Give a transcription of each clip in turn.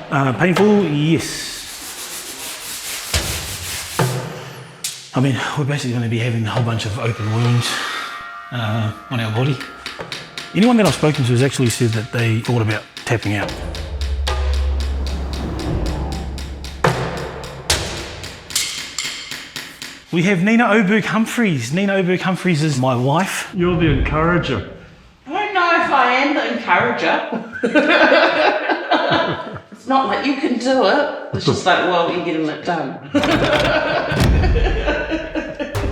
Painful, yes. I mean, we're basically going to be having a whole bunch of open wounds on our body. Anyone that I've spoken to has actually said that they thought about tapping out. We have Nina Oberg-Humphreys. Nina Oberg-Humphreys is my wife. You're the encourager. I don't know if I am the encourager. It's not like you can do it. It's just like, well, you're getting it done.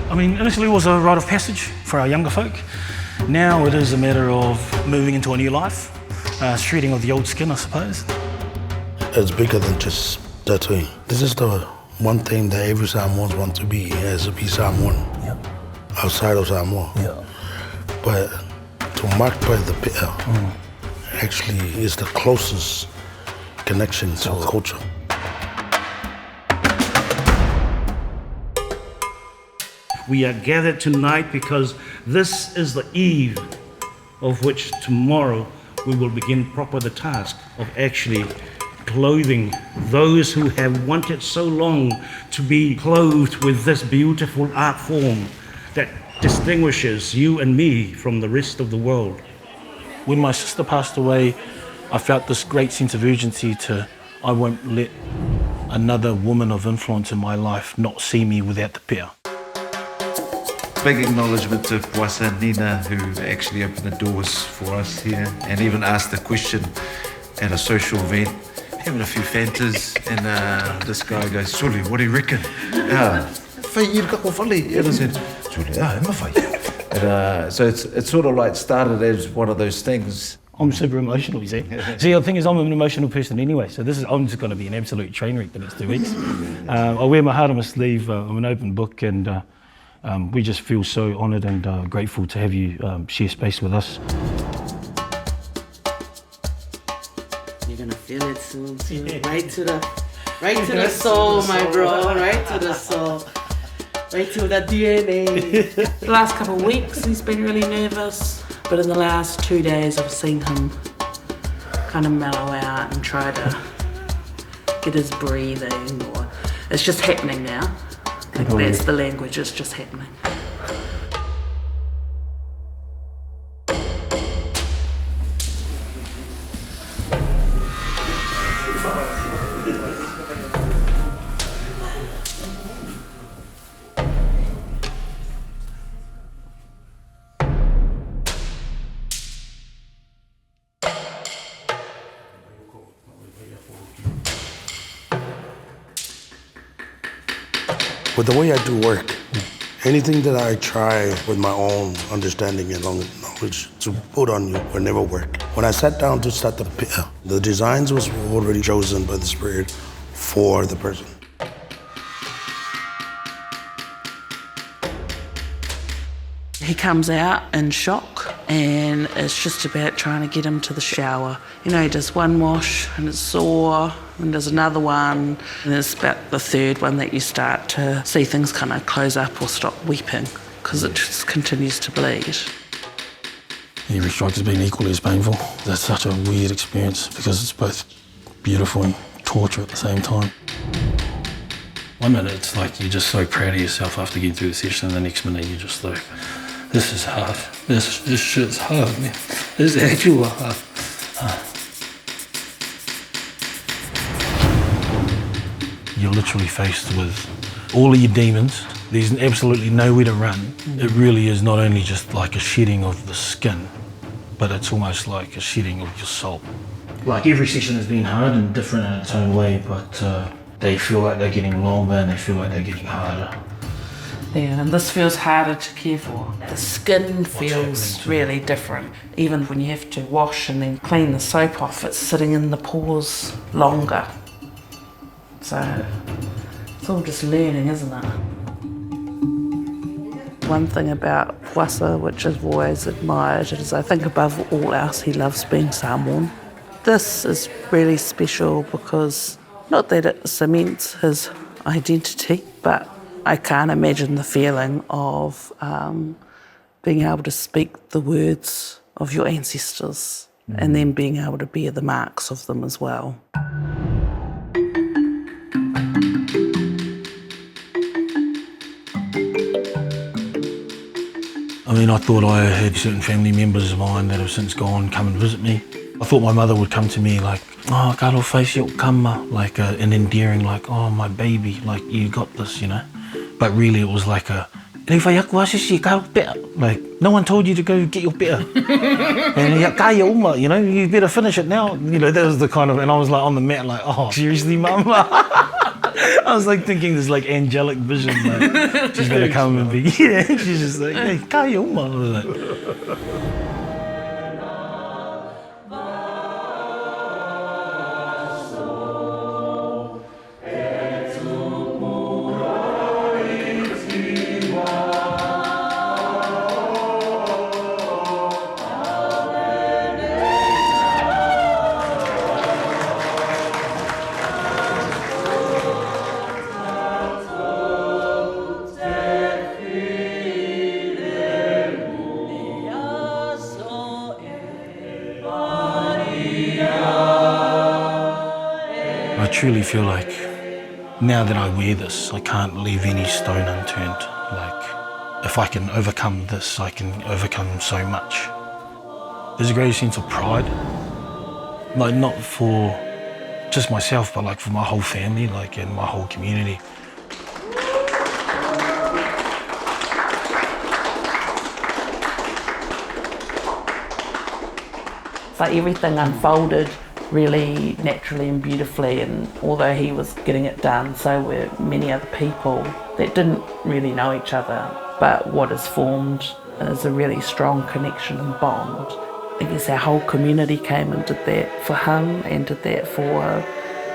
I mean, initially it was a rite of passage for our younger folk. Now it is a matter of moving into a new life, shredding of the old skin, I suppose. It's bigger than just tattooing. This is the one thing that every Samoan wants to be, as a be Samoan, outside of Samoa. Yeah. But to mark by the pia actually is the closest connection to culture. We are gathered tonight because this is the eve of which tomorrow we will begin proper the task of actually clothing those who have wanted so long to be clothed with this beautiful art form that distinguishes you and me from the rest of the world. When my sister passed away, I felt this great sense of urgency I won't let another woman of influence in my life not see me without the pia. Big acknowledgement to Poasa and Nina, who actually opened the doors for us here and even asked the question at a social event, having a few Fantas, and this guy goes, "Suli, what do you reckon?" "Whai, you kako whale?" And I said, "Suli, I'm a whai." So it's sort of like started as one of those things. I'm super emotional, you see. See, the thing is, I'm an emotional person anyway, so I'm just going to be an absolute train wreck the next 2 weeks. I wear my heart on my sleeve, I'm an open book, and we just feel so honoured and grateful to have you share space with us. You're gonna feel it soon. Right to the soul, my bro. Right to the soul. Right to the DNA. The last couple of weeks, he's been really nervous, but in the last 2 days, I've seen him kind of mellow out and try to get his breathing. Or it's just happening now. Like that's the language. It's just happening. With the way I do work, anything that I try with my own understanding and knowledge to put on you will never work. When I sat down to start the designs was already chosen by the Spirit for the person. He comes out in shock, and it's just about trying to get him to the shower. You know, he does one wash and it's sore, and there's another one, and it's about the third one that you start to see things kind of close up or stop weeping because it just continues to bleed. Every strike has been equally as painful. That's such a weird experience because it's both beautiful and torture at the same time. 1 minute it's like you're just so proud of yourself after getting through the session, and the next minute you're just like, this is hard. This shit's hard, man. This is actually hard. You're literally faced with all of your demons. There's absolutely nowhere to run. It really is not only just like a shedding of the skin, but it's almost like a shedding of your soul. Like every session has been hard and different in its own way, but they feel like they're getting longer and they feel like they're getting harder. Yeah, and this feels harder to care for. The skin feels really different. Even when you have to wash and then clean the soap off, it's sitting in the pores longer. So it's all just learning, isn't it? One thing about Poasa, which I've always admired, is I think above all else he loves being Samoan. This is really special because, not that it cements his identity, but I can't imagine the feeling of being able to speak the words of your ancestors and then being able to bear the marks of them as well. I mean, I thought I had certain family members of mine that have since gone come and visit me. I thought my mother would come to me like, oh, ka ro whaisi o kama, like an endearing, like, oh, my baby, like, you got this, you know. But really it was like a, like, no one told you to go get your better. And you know, you better finish it now. You know, that was the kind of, and I was like on the mat like, oh, seriously, mum? I was like thinking this like angelic vision, like, she's gonna come and be, yeah, she's just like, hey, kaya uma. I truly feel like now that I wear this, I can't leave any stone unturned. Like, if I can overcome this, I can overcome so much. There's a great sense of pride, like not for just myself, but like for my whole family, like, and my whole community. So everything unfolded really naturally and beautifully, and although he was getting it done, so were many other people that didn't really know each other. But what is formed is a really strong connection and bond. I guess our whole community came and did that for him and did that for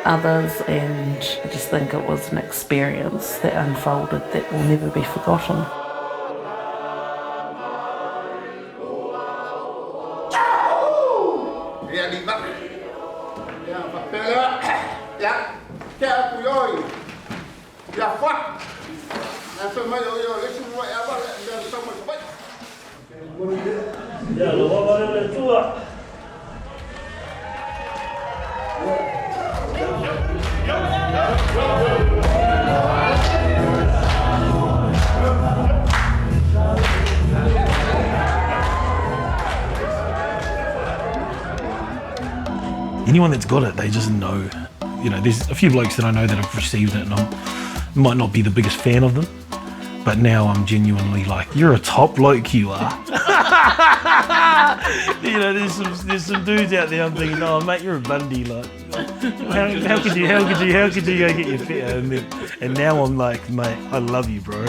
others, and I just think it was an experience that unfolded that will never be forgotten. Anyone that's got it, they just know. You know, there's a few blokes that I know that have received it, and I might not be the biggest fan of them, but now I'm genuinely like, you're a top bloke, you are. You know, there's some dudes out there I'm thinking, oh mate, you're a Bundy, like, how could you go get your fit? And now I'm like, mate, I love you, bro.